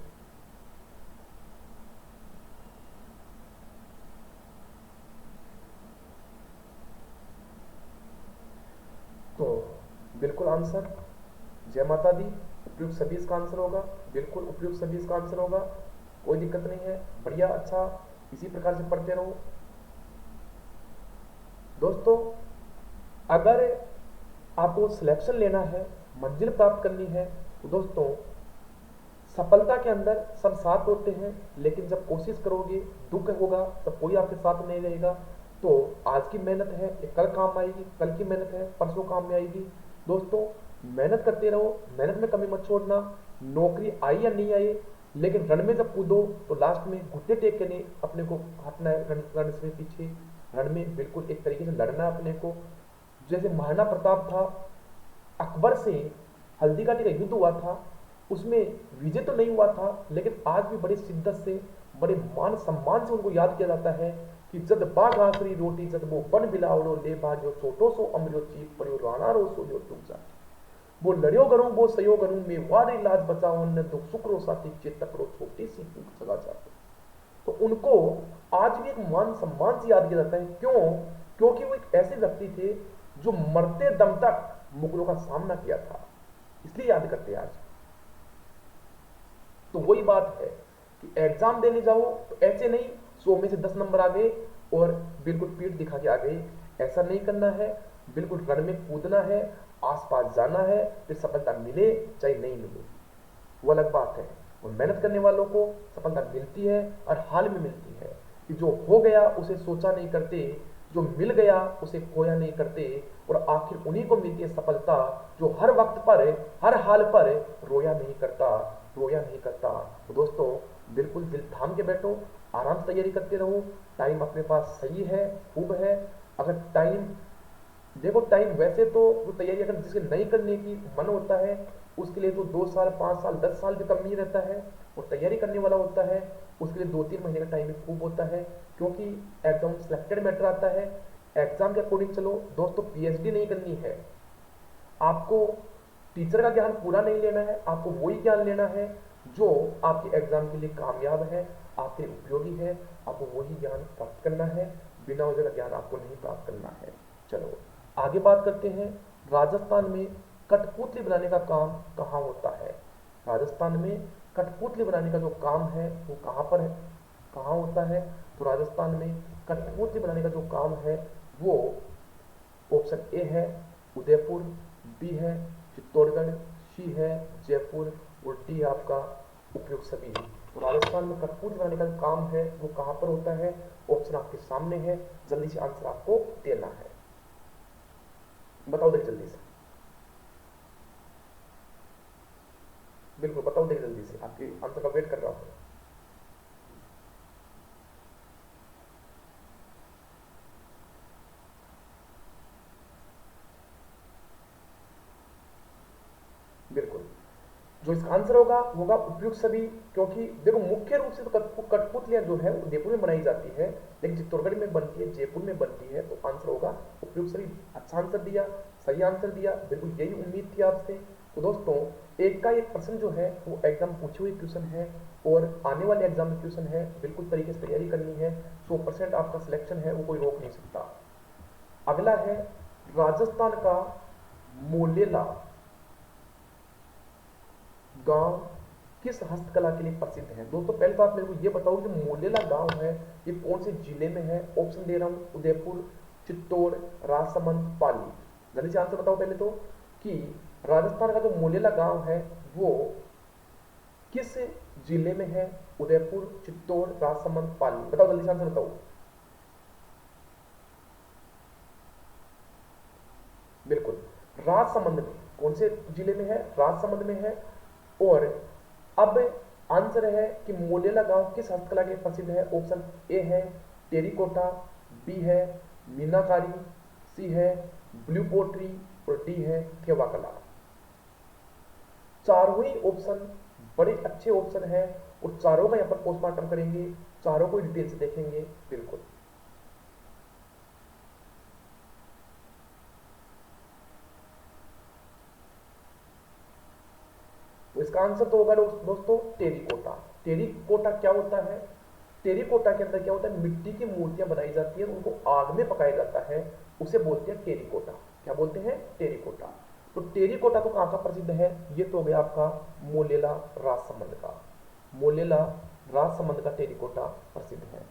Speaker 1: तो बिल्कुल आंसर जय माता दी, उपयुक्त सभी इसका आंसर होगा। बिल्कुल उपयुक्त सभी इसका आंसर होगा, कोई दिक्कत नहीं है। बढ़िया, अच्छा, इसी प्रकार से पढ़ते रहो दोस्तों। अगर आपको सिलेक्शन लेना है, मंजिल प्राप्त करनी है, तो दोस्तों सफलता के अंदर सब साथ होते हैं, लेकिन जब कोशिश करोगे दुख होगा तब कोई आपके साथ नहीं रहेगा। तो आज की मेहनत है ये कल काम आएगी, कल की मेहनत है परसों काम में आएगी। दोस्तों मेहनत करते रहो, मेहनत में कमी मत छोड़ना। नौकरी आई या नहीं आई, लेकिन रण में जब कूदो तो लास्ट में घुटने टेक के नहीं अपने को हटना है रण से पीछे। रण में बिल्कुल एक तरीके से लड़ना है अपने को। जैसे महाराणा प्रताप था, अकबर से हल्दी घाटी का युद्ध हुआ था, उसमें विजय तो नहीं हुआ था, लेकिन आज भी बड़े शिद्दत से, बड़े मान सम्मान से उनको याद किया जाता है कि जद बाघ आखरी रोटी जद वो बन बिलावड़ो ले भाग्यो छोटो सो अमरियो चीत पड़ियो राणा रो सो यो टूक जा। वो लड़ियो करूं वो सयो करूं मैं वारी लाज बचाओ न दुख सुख रो साथी चेत तकड़ो छोटी सी चूक सगा जाते। तो उनको आज भी एक मान सम्मान से याद किया जाता है। क्यों? क्योंकि वो एक ऐसे व्यक्ति थे जो मरते दम तक मुगलों का सामना किया था, इसलिए याद करते हैं आज। तो वही बात है कि एग्जाम देने जाओ तो ऐसे नहीं 100 में से 10 नंबर आ गए और बिल्कुल पीठ दिखा के आ गए, ऐसा नहीं करना है। बिल्कुल रण में कूदना है, आसपास जाना है, फिर सफलता मिले चाहे नहीं मिले वो अलग बात है। और मेहनत करने वालों को सफलता मिलती है और हाल में मिलती है कि जो हो गया उसे सोचा नहीं करते, जो मिल गया उसे खोया नहीं करते, और आखिर उन्हीं को मिलती है सफलता जो हर वक्त पर, हर हाल पर रोया नहीं करता, रोया नहीं करता। तो दोस्तों बिल्कुल दिल थाम के बैठो, आराम से तैयारी करते रहो। टाइम अपने पास सही है, खूब है। अगर टाइम देखो, टाइम वैसे तो वो तैयारी अगर जिसके नहीं करने की मन होता है उसके लिए तो 2 साल 5 साल 10 साल भी कम नहीं रहता है, और तैयारी करने वाला होता है उसके लिए 2-3 महीने का टाइम खूब होता है, क्योंकि एग्जाम सिलेक्टेड मैटर आता है। एग्जाम के अकॉर्डिंग चलो दोस्तों, पीएचडी नहीं करनी है आपको, टीचर का ज्ञान पूरा नहीं लेना है, आपको वही ज्ञान लेना है जो आपके एग्जाम के लिए कामयाब है, आपके लिए उपयोगी है, आपको वही ज्ञान प्राप्त करना है, बिना वजह का ज्ञान आपको नहीं प्राप्त करना है। चलो आगे बात करते हैं। राजस्थान में कठपुतली बनाने का काम कहाँ होता है? राजस्थान में कठपुतली बनाने का जो काम है वो कहाँ पर है, कहाँ होता है? तो राजस्थान में कठपुतली बनाने का जो काम है वो ऑप्शन ए है उदयपुर, बी है चित्तौड़गढ़, सी है जयपुर, और डी आपका उपयुक्त सभी। तो राजस्थान में कठपुतली बनाने का जो काम है वो कहाँ पर होता है? ऑप्शन आपके सामने है, जल्दी से आंसर आपको देना है, बताओ देखिए जल्दी से, बिल्कुल बताओ देखिए जल्दी से, आपके आंसर का वेट कर रहा हूं। बिल्कुल, जो इसका आंसर होगा वो होगा उपयुक्त सभी। क्योंकि देखो मुख्य रूप से तो कठपुतलियां जो है उदयपुर में बनाई जाती है, लेकिन चित्तौड़गढ़ में बनती है, जयपुर में बनती है, तो आंसर होगा उपयुक्त सभी। अच्छा आंसर दिया, सही आंसर दिया, बिल्कुल यही उम्मीद थी आपसे। तो दोस्तों एक का एक प्रश्न जो है वो एग्जाम पूछे हुए क्वेश्चन है, और आने वाले एग्जाम में क्वेश्चन है, बिल्कुल तरीके से तैयारी करनी है। 100% आपका सिलेक्शन है वो कोई रोक नहीं सकता। अगला है राजस्थान का मोलेला गांव किस हस्तकला के लिए प्रसिद्ध है? दोस्तों पहले तो आप मेरे को ये बताओ कि मोलेला गांव है ये कौन से जिले में है? ऑप्शन दे रहा हूं, उदयपुर, चित्तौड़, राजसमंद, पाली। जल्दी से आंसर बताओ पहले तो कि राजस्थान का जो मोलेला गांव है वो किस जिले में है? उदयपुर, चित्तौड़, राजसमंद, पाली। बताओ जल्दी से आंसर बताओ। बिल्कुल राजसमंद में, कौन से जिले में है? राजसमंद में है। और अब आंसर है कि मोलेला गांव किस हस्तकला के लिए प्रसिद्ध है? ऑप्शन ए है टेरिकोटा, बी है मीनाकारी, सी है ब्लू पोट्री, और डी है थेवा कला। चारों ही ऑप्शन बड़े अच्छे ऑप्शन है, और चारों का यहां पर पोस्टमार्टम करेंगे, चारों को डिटेल से देखेंगे। बिल्कुल तो इसका आंसर तो होगा दोस्तों टेरिकोटा। टेरिकोटा क्या होता है? टेरिकोटा के अंदर क्या होता है? मिट्टी की मूर्तियां बनाई जाती है, उनको आग में पकाया जाता है, उसे बोलते हैं टेरिकोटा। क्या बोलते हैं? टेरिकोटा। तो टेरिकोटा तो कहां का प्रसिद्ध है? ये तो हो गया आपका मोलेला राजसमंद का। मोलेला राजसमंद का टेरिकोटा प्रसिद्ध है।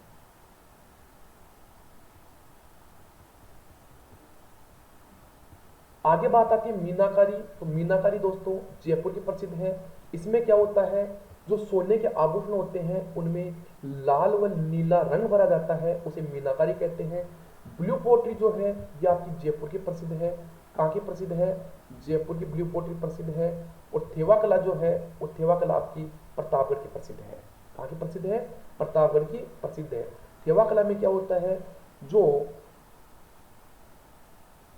Speaker 1: आगे बात आती है मीनाकारी। तो मीनाकारी दोस्तों जयपुर की प्रसिद्ध है। इसमें क्या होता है? जो सोने के आभूषण होते हैं उनमें लाल व नीला रंग भरा जाता है, उसे मीनाकारी कहते हैं। ब्लू पोट्री जो है ये आपकी जयपुर की प्रसिद्ध है। कहाँ की प्रसिद्ध है? जयपुर की ब्लू पोट्री प्रसिद्ध है। और थेवा कला जो है वो थेवा कला आपकी प्रतापगढ़ की प्रसिद्ध है। कहाँ की प्रसिद्ध है? प्रतापगढ़ की प्रसिद्ध है। थेवा कला में क्या होता है? जो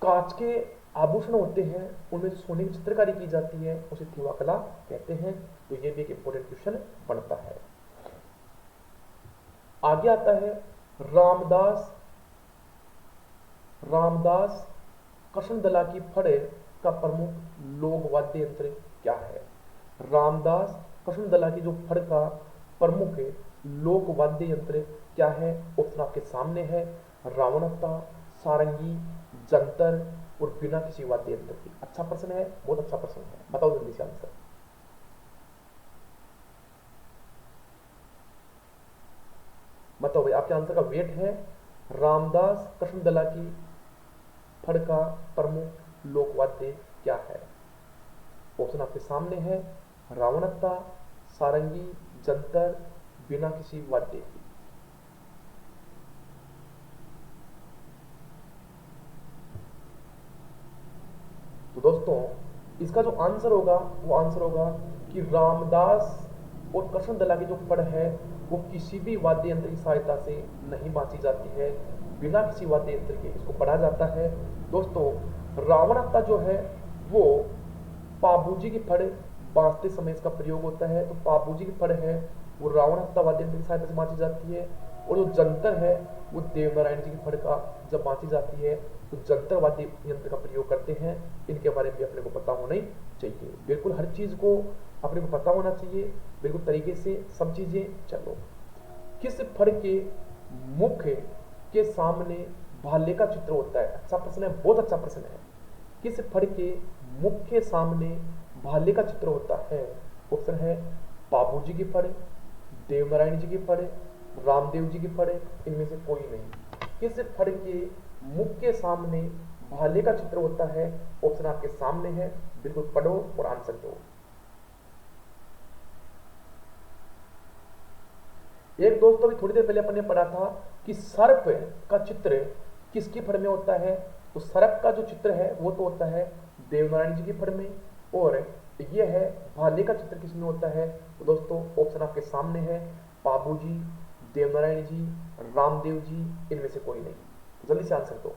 Speaker 1: कांच के आभूषण होते हैं उनमें सोने की चित्रकारी की जाती है उसे थेवा कला कहते हैं। तो ये भी एक इंपॉर्टेंट क्वेश्चन बनता है। आगे आता है रामदास रामदास कृष्णदला की फड़े का प्रमुख लोक वाद्य यंत्र क्या है? रामदास कृष्णदला की जो फड़ का प्रमुख लोक वाद्य यंत्र क्या है? ऑप्शन आपके सामने है, रावणत्ता, सारंगी, जंतर और बिना किसी वाद्य यंत्र की। अच्छा प्रश्न है, बहुत अच्छा प्रश्न है, बताओ जल्दी से आंसर। बताओ भाई, आपके आंसर का वेट है। रामदास कृष्णदला की फड़ का प्रमुख लोकवाद्य क्या है? ऑप्शन आपके सामने है, रावणत्ता, सारंगी, जंतर, बिना किसी वाद्य की। तो दोस्तों इसका जो आंसर होगा वो आंसर होगा कि रामदास और कृष्णदला की जो फड़ है वो किसी भी वाद्य यंत्र की सहायता से नहीं बांची जाती है, बिना किसी वाद्य यंत्र के इसको पढ़ा जाता है। दोस्तों रावणत्ता जो है वो पाबूजी की फड़ बांसते समय इसका प्रयोग होता है। तो पाबूजी की फड़ है वो रावणहत्ता वाद्य यंत्र की सहायता से बांची जाती है। और जो जंतर है वो देवनारायण जी की फड़ का जब बांची जाती है तो जंतर वाद्य यंत्र का प्रयोग करते हैं। इनके बारे में भी अपने को पता होना ही चाहिए। बिल्कुल हर चीज को अपने को पता होना चाहिए, बिल्कुल तरीके से सब चीजें। चलो, किस फड़ के मुख्य के सामने भाले का चित्र होता है? अच्छा प्रश्न है, बहुत अच्छा प्रश्न है। किस फड़ के मुख्य सामने भाले का चित्र होता है? ऑप्शन है बाबूजी की फड़, देवनारायण जी की फड़, रामदेव जी की फड़, इनमें से कोई नहीं। किस फड़ के मुख्य सामने भाले का चित्र होता है? ऑप्शन आपके सामने है, बिल्कुल पढ़ो और आंसर दो। एक दोस्तों भी थोड़ी देर पहले अपन ने पढ़ा था कि सर्प का चित्र किसकी फड़ में होता है? तो सर्प का जो चित्र है वो तो होता है देवनारायण जी की फड़ में, और ये है भाले का चित्र किसमें होता है? तो दोस्तों ऑप्शन आपके सामने है, बाबूजी, देवनारायण जी, रामदेव जी, इनमें से कोई नहीं। तो जल्दी से आंसर दो।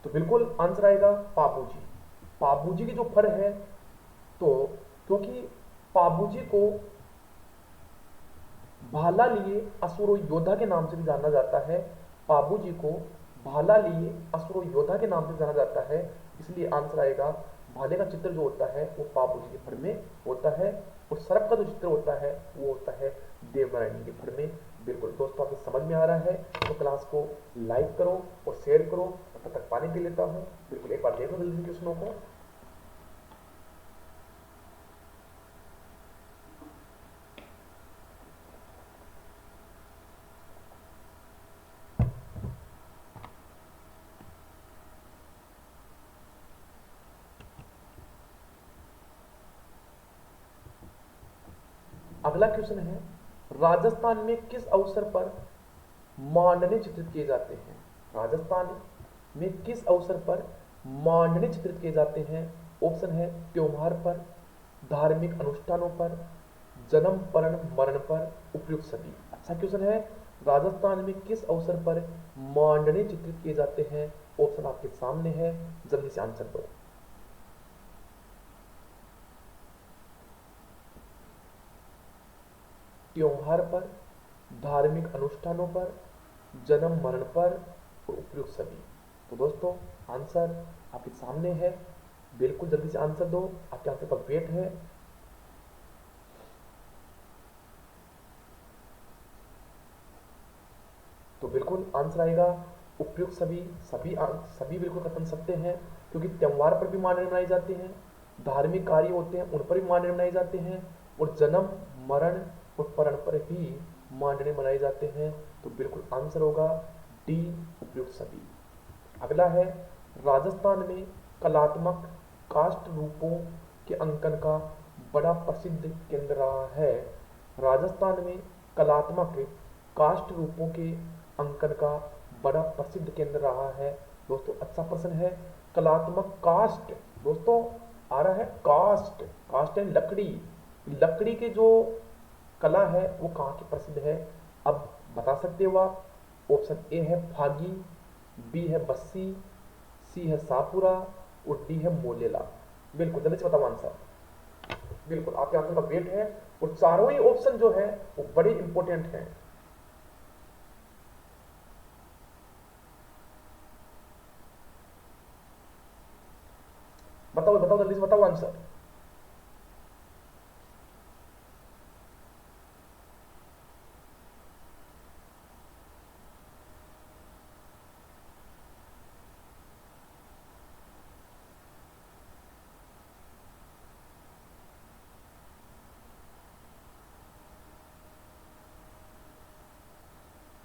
Speaker 1: तो बिल्कुल आंसर आएगा पाबूजी। पाबूजी की जो फड़ है, तो क्योंकि पाबूजी को भाला लिए असुरो योद्धा के नाम से भी जाना जाता है, पाबूजी को भाला लिए असुरो योद्धा के नाम से जाना जाता है, इसलिए आंसर आएगा भाले का चित्र जो होता है वो पाबूजी के फड़ में होता है, और सर्प का जो चित्र होता है वो होता है देवनारायण के फड़ में। बिल्कुल दोस्तों, आपको समझ में आ रहा है तो क्लास को लाइक करो और शेयर करो। तब तक पानी पी लेता हूँ। बिल्कुल एक बार देखो जल्दी क्वेश्चनों को। अगला क्वेश्चन है, राजस्थान में किस अवसर पर मांडने चित्रित किए जाते हैं? राजस्थान में किस अवसर पर मांडने चित्रित किए जाते हैं? ऑप्शन है त्योहार पर, धार्मिक अनुष्ठानों पर, जन्म परण मरण पर, उपयुक्त सभी। अच्छा क्वेश्चन है, राजस्थान में किस अवसर पर मांडने चित्रित किए जाते हैं? ऑप्शन आपके सामने है, जल्दी से आंसर दो। त्योहार पर, धार्मिक अनुष्ठानों पर, जन्म मरण पर और उपयुक्त सभी। तो दोस्तों आंसर आपके सामने है, बिल्कुल जल्दी से आंसर दो। आपके आंसर पर वेट है। तो बिल्कुल आंसर आएगा उपयुक्त सभी। सभी बिल्कुल कर सकते हैं, क्योंकि त्योहार पर भी मानने मनाए जाते हैं, धार्मिक कार्य होते हैं उन पर भी मानने मनाए जाते हैं, और जन्म मरण और परण पर भी मानने मनाए जाते हैं। तो बिल्कुल आंसर होगा डी, उपयुक्त सभी। अगला है, राजस्थान में कलात्मक काष्ठ रूपों के अंकन का बड़ा प्रसिद्ध केंद्र रहा है। राजस्थान में कलात्मक काष्ठ रूपों के अंकन का बड़ा प्रसिद्ध केंद्र रहा है। दोस्तों अच्छा प्रश्न है, कलात्मक काष्ठ, दोस्तों आ रहा है काष्ठ, काष्ठ एंड लकड़ी, लकड़ी के जो कला है वो कहाँ की प्रसिद्ध है? अब बता सकते हो आप। ऑप्शन ए है फागी, बी है बस्सी, सी है सापुरा और डी है मोलेला। बिल्कुल जल्दी से बताओ आंसर। बिल्कुल आपके आंसर का वेट है, और चारों ही ऑप्शन जो है वो बड़े इंपॉर्टेंट हैं। बताओ बताओ जल्दी से बताओ आंसर।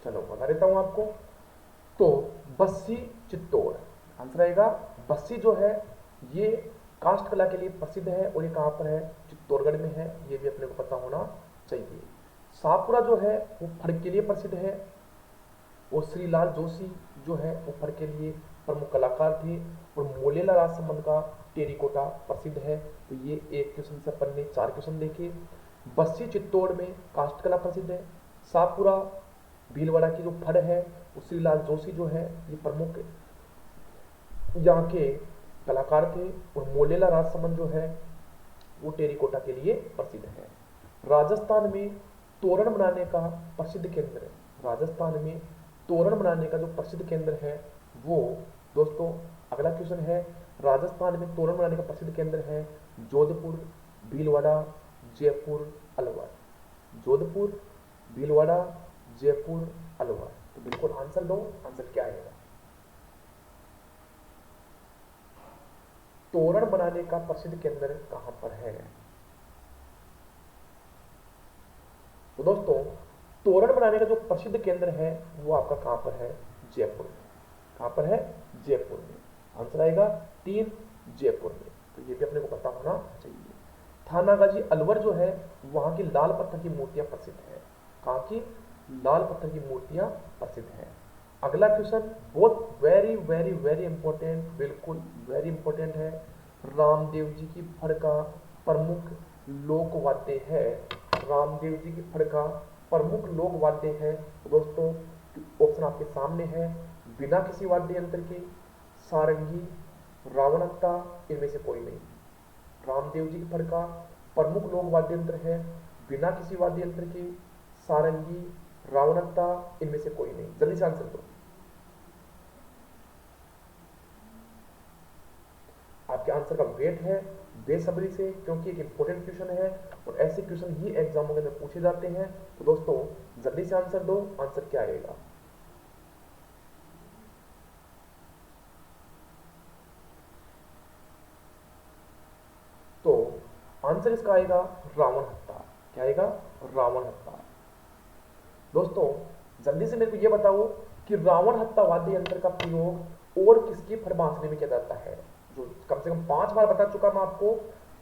Speaker 1: चलो बता देता हूं आपको। तो बस्सी चित्तौड़ आंसर आएगा। बस्सी जो है ये काष्ठ कला के लिए प्रसिद्ध है, और ये कहां पर है? चित्तौड़गढ़ में है, ये भी अपने को पता होना चाहिए। सापुरा जो है वो फड़ के लिए प्रसिद्ध है, और श्रीलाल जोशी जो है वो फड़ के लिए प्रमुख कलाकार थे। और मोलेला राजसमंद का टेरिकोटा प्रसिद्ध है। तो ये एक क्वेश्चन से अपन ने 4 क्वेश्चन देखे। बस्सी चित्तौड़ में काष्ठ कला प्रसिद्ध है। सापुरा भीलवाड़ा की जो फड़ है वो श्रीलाल जोशी जो है ये प्रमुख यहाँ के कलाकार थे। और मोलेला राजसमंद जो है वो टेरिकोटा के लिए प्रसिद्ध है। राजस्थान में तोरण बनाने का प्रसिद्ध केंद्र है। राजस्थान में तोरण बनाने का जो प्रसिद्ध केंद्र है वो, दोस्तों अगला क्वेश्चन है, राजस्थान में तोरण बनाने का प्रसिद्ध केंद्र है जोधपुर, भीलवाड़ा, जयपुर, अलवर। जोधपुर, भीलवाड़ा, जयपुर, अलवर। तो बिल्कुल आंसर दो, आंसर क्या आएगा? तोरण बनाने का प्रसिद्ध केंद्र कहां पर है? तो दोस्तों तोरण बनाने का जो प्रसिद्ध केंद्र है वो आपका कहां पर है? जयपुर में। कहां पर है? जयपुर में। आंसर आएगा 3, जयपुर में। तो ये भी अपने को पता होना चाहिए। थानागाजी अलवर जो है वहां की लाल पत्थर की मूर्तियां प्रसिद्ध है। कहां की? लाल पत्थर की मूर्तियां प्रसिद्ध है। अगला क्वेश्चन बहुत वेरी वेरी वेरी इंपॉर्टेंट, बिल्कुल वेरी इंपॉर्टेंट है। रामदेव जी की फड़ का प्रमुख लोक वाद्य है। रामदेव जी की फड़ का प्रमुख लोक वाद्य है दोस्तों, ऑप्शन आपके सामने है। बिना किसी वाद्य यंत्र के, सारंगी, रावणत्ता, इनमें से कोई नहीं। रामदेव जी की फड़ का प्रमुख लोक वाद्य यंत्र है बिना किसी वाद्य यंत्र के, सारंगी, रावणत्ता, इनमें से कोई नहीं। जल्दी से आंसर दो। आपके आंसर का वेट है बेसब्री से, क्योंकि एक इंपॉर्टेंट क्वेश्चन है और ऐसे क्वेश्चन ही एग्जामों के अंदर पूछे जाते हैं। तो दोस्तों जल्दी से आंसर दो, आंसर क्या आएगा? तो आंसर इसका आएगा रावण हत्ता। क्या आएगा? रावण हत्ता। दोस्तों जल्दी से मेरे को यह बताओ कि रावण हत्ता वाद्य यंत्र का प्रयोग और किसकी फड़ बांसुरी में किया जाता है? जो कम से कम 5 बार बता चुका मैं आपको।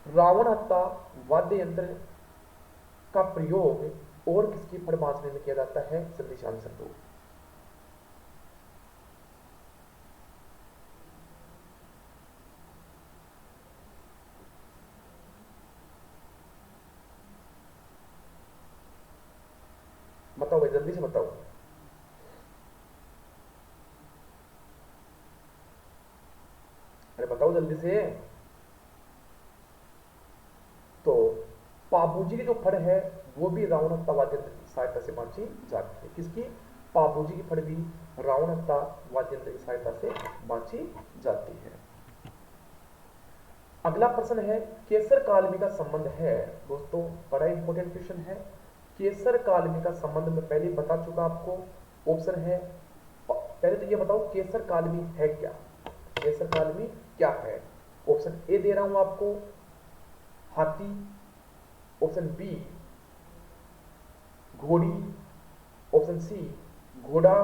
Speaker 1: रावण हत्ता वाद्य यंत्र का प्रयोग और किसकी फड़ बांसुरी में किया जाता है? जल्दी से आंसर दो। बताओ भाई जल्दी से बताओ। अरे बताओ जल्दी से। तो पाबूजी की जो फड़ है वो भी रावण हत्ता वाद्य यंत्र की सहायता से बांची जाती है। किसकी? पाबूजी की फड़ भी रावण हत्ता वाद्य यंत्र की सहायता से बांची जाती है। अगला प्रश्न है केसर कालमी का संबंध है। दोस्तों बड़ा इंपॉर्टेंट क्वेश्चन है। केसर कालमी का संबंध मैं पहले ही बता चुका आपको। ऑप्शन है, पहले तो ये बताओ केसर कालमी है क्या? केसर कालमी क्या है? ऑप्शन ए दे रहा हूं आपको, हाथी। ऑप्शन बी घोड़ी। ऑप्शन सी घोड़ा।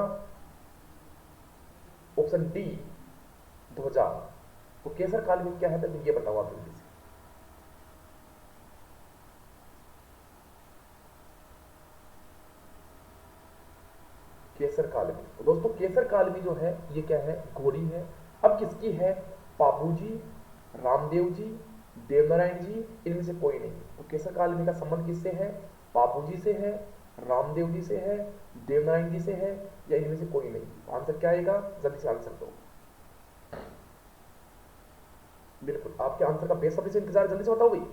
Speaker 1: ऑप्शन डी ध्वजा। तो केसर कालमी क्या है? तो ये बताओ आप जल्दी से। केसर कालमी, तो दोस्तों केसर कालमी जो है ये क्या है? घोड़ी है। अब किसकी है? पाबूजी, रामदेव जी, देवनारायण जी इनमें से कोई नहीं। तो केसर काल में का संबंध किससे है? बापू जी से है, रामदेव जी से है, देवनारायण जी से है, या इनमें से कोई नहीं? तो आंसर क्या आएगा? जल्दी से आंसर दो। बिल्कुल, आपके आंसर का बेसब्री से इंतजार, जल्दी से बताओ भाई।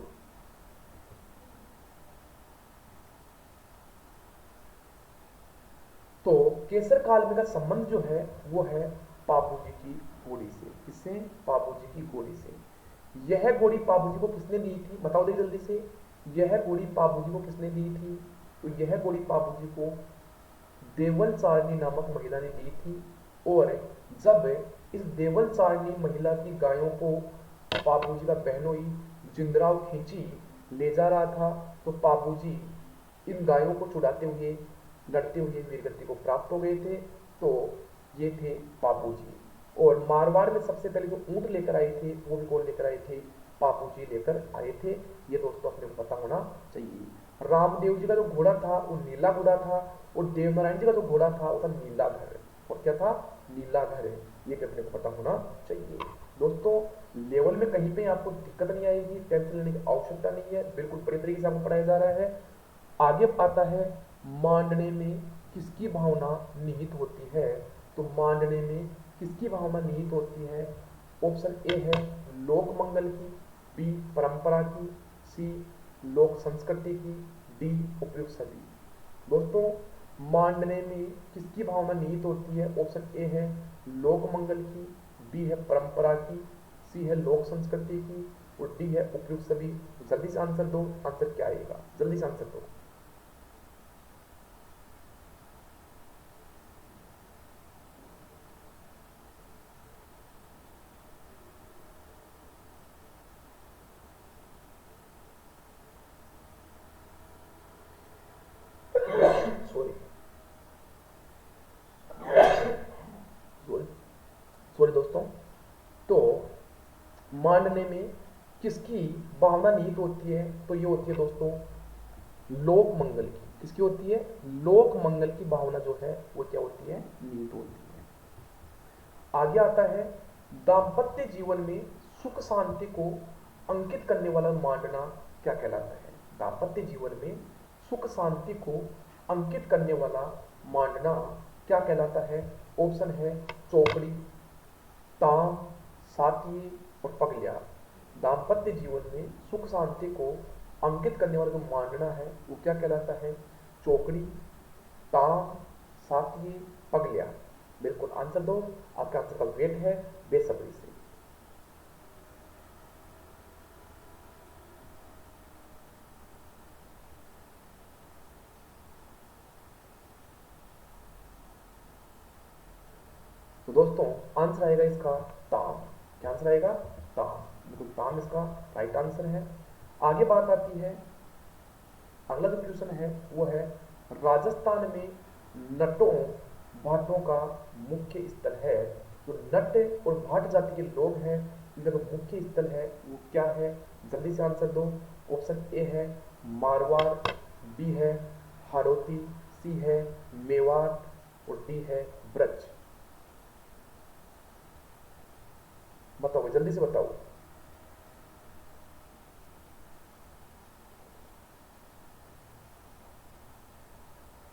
Speaker 1: तो केसर काल में का संबंध जो है वो है बापू जी की घोड़ी से। किससे? बापू जी की घोड़ी से। यह घोड़ी बाबू जी को किसने दी थी? बताओ दे जल्दी से। यह घोड़ी बाबू जी को किसने दी थी? तो यह घोड़ी बाबू जी को देवल चारणी नामक महिला ने दी थी। और जब इस देवल चारणी महिला की गायों को बाबू जी का बहनोई जिंदराव खींची ले जा रहा था, तो बाबू जी इन गायों को छुड़ाते हुए लड़ते हुए वीरगति को प्राप्त हो गए थे। तो ये थे बाबू जी। और मारवाड़ में सबसे पहले जो ऊंट लेकर आए थे वो भी कौन लेकर आए थे? बापू जी लेकर आए थे। ये दोस्तों अपने को पता होना चाहिए। रामदेव जी का जो घोड़ा था वो नीला घोड़ा था, और देवनारायण जी का जो घोड़ा था वो था नीला घर। और क्या था? नीला घर। ये भी अपने को पता होना चाहिए। दोस्तों लेवल में कहीं पे आपको दिक्कत नहीं आएगी, टेंशन लेने की आवश्यकता नहीं है, बिल्कुल बड़ी तरीके से आपको पढ़ाया जा रहा है। आगे आता है मांडने में किसकी भावना निहित होती है? तो मांडने में किसकी भावना निहित होती है? ऑप्शन ए है लोक मंगल की, बी परंपरा की, सी लोक संस्कृति की, डी उपयुक्त सभी। दोस्तों मांडने में किसकी भावना निहित होती है? ऑप्शन ए है लोक मंगल की, बी है परंपरा की, सी है लोक संस्कृति की, और डी है उपयुक्त सभी। जल्दी से आंसर दो। आंसर क्या आएगा? जल्दी से आंसर दो। सॉरी सॉरी सॉरी दोस्तों। तो मांडने में किसकी भावना निहित होती है? तो ये होती है दोस्तों लोक मंगल की। किसकी होती है? लोक मंगल की भावना जो है वो क्या होती है? निहित होती है। आगे आता है दाम्पत्य जीवन में सुख शांति को अंकित करने वाला मांडना क्या कहलाता है? दाम्पत्य जीवन में सुख शांति को अंकित करने वाला मांडना क्या कहलाता है? ऑप्शन है चौकड़ी, ताम, सातिये और पगलिया। दाम्पत्य जीवन में सुख शांति को अंकित करने वाला जो मांडना है वो क्या कहलाता है? चौकड़ी, ताम, सातिये, पगलिया। बिल्कुल आंसर दो। आपके आंसर का वेट है बेसब्री से। तो दोस्तों आंसर आएगा इसका ताम। क्या आंसर आएगा? ताम। बिल्कुल ताम इसका राइट आंसर है। आगे बात आती है, अगला जो क्वेश्चन है वो है राजस्थान में नटों भाटों का मुख्य स्थल है। जो नट और भाट जाति के लोग हैं इनका जो मुख्य स्थल है वो क्या है? जल्दी से आंसर दो। ऑप्शन ए है मारवाड़, बी है हाड़ौती, सी है मेवाड़, और डी है ब्रज। बताओ जल्दी से बताओ।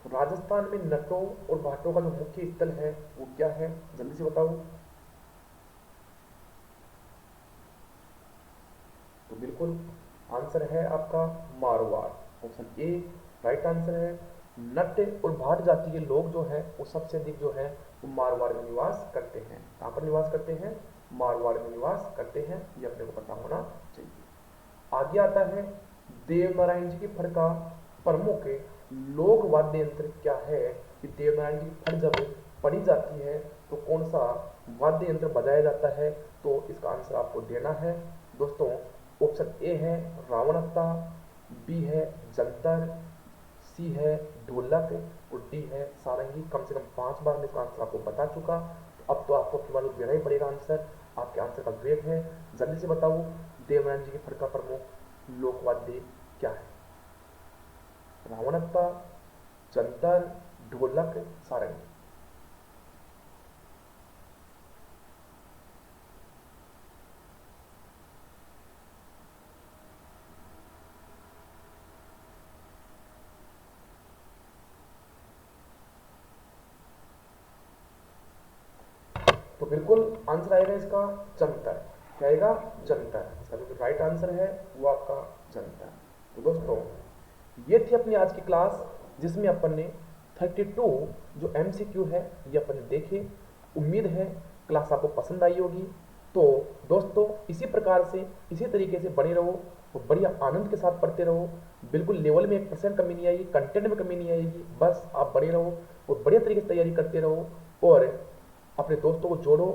Speaker 1: तो राजस्थान में नटों और भाटों का जो मुख्य स्थल है वो क्या है? जल्दी से बताओ। तो बिल्कुल आंसर है आपका Marwar. Option A right answer है। नट और भाट जाति के लोग जो है वो सबसे अधिक जो है वो मारवाड़ में निवास करते हैं। कहां पर निवास करते हैं? मारवाड़ में निवास करते हैं। ये अपने को पता होना चाहिए। आगे आता है देवनारायण जी की फड़ का प्रमुख लोक वाद्य यंत्र क्या है? कि देवनारायण जी की फड़ जब पड़ी जाती है तो कौन सा वाद्य यंत्र बजाया जाता है? तो इसका आंसर आपको देना है दोस्तों। ऑप्शन ए है रावणत्ता, बी है जंतर, सी है ढोलक, और डी है सारंगी। कम से कम 5 बार में इसका आंसर आपको बता चुका। तो अब तो आपको केवल देना ही पड़ेगा आंसर। आपके आंसर का वेट है, जल्दी से बताओ। देवनारायण जी के फड़ का प्रमुख लोकवाद्य क्या है? रावणत्ता, जंतर, ढोलक, सारंगी। तो बिल्कुल आंसर आएगा इसका जंतर। क्या आएगा? जंतर। इसका जो राइट आंसर है वो आपका जंतर। तो दोस्तों ये थी अपनी आज की क्लास, जिसमें अपन ने 32 जो MCQ है ये अपन ने देखे। उम्मीद है क्लास आपको पसंद आई होगी। तो दोस्तों इसी प्रकार से इसी तरीके से बने रहो और बढ़िया आनंद के साथ पढ़ते रहो। बिल्कुल लेवल में 1% कमी नहीं आएगी, कंटेंट में कमी नहीं आएगी। बस आप बने रहो और बढ़िया तरीके से तैयारी करते रहो और अपने दोस्तों को जोड़ो,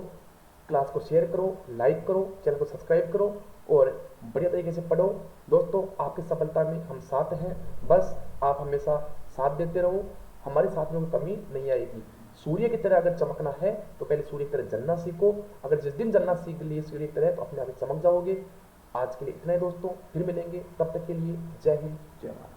Speaker 1: क्लास को शेयर करो, लाइक करो, चैनल को सब्सक्राइब करो और बढ़िया तरीके से पढ़ो। दोस्तों आपकी सफलता में हम साथ हैं, बस आप हमेशा साथ देते रहो। हमारे साथ में कोई कमी नहीं आएगी। सूर्य की तरह अगर चमकना है तो पहले सूर्य की तरह जलना सीखो। अगर जिस दिन जलना सीख लिए सूर्य की तरह तो अपने आप ही चमक जाओगे। आज के लिए इतना ही दोस्तों, फिर मिलेंगे, तब तक के लिए जय हिंद जय भारत।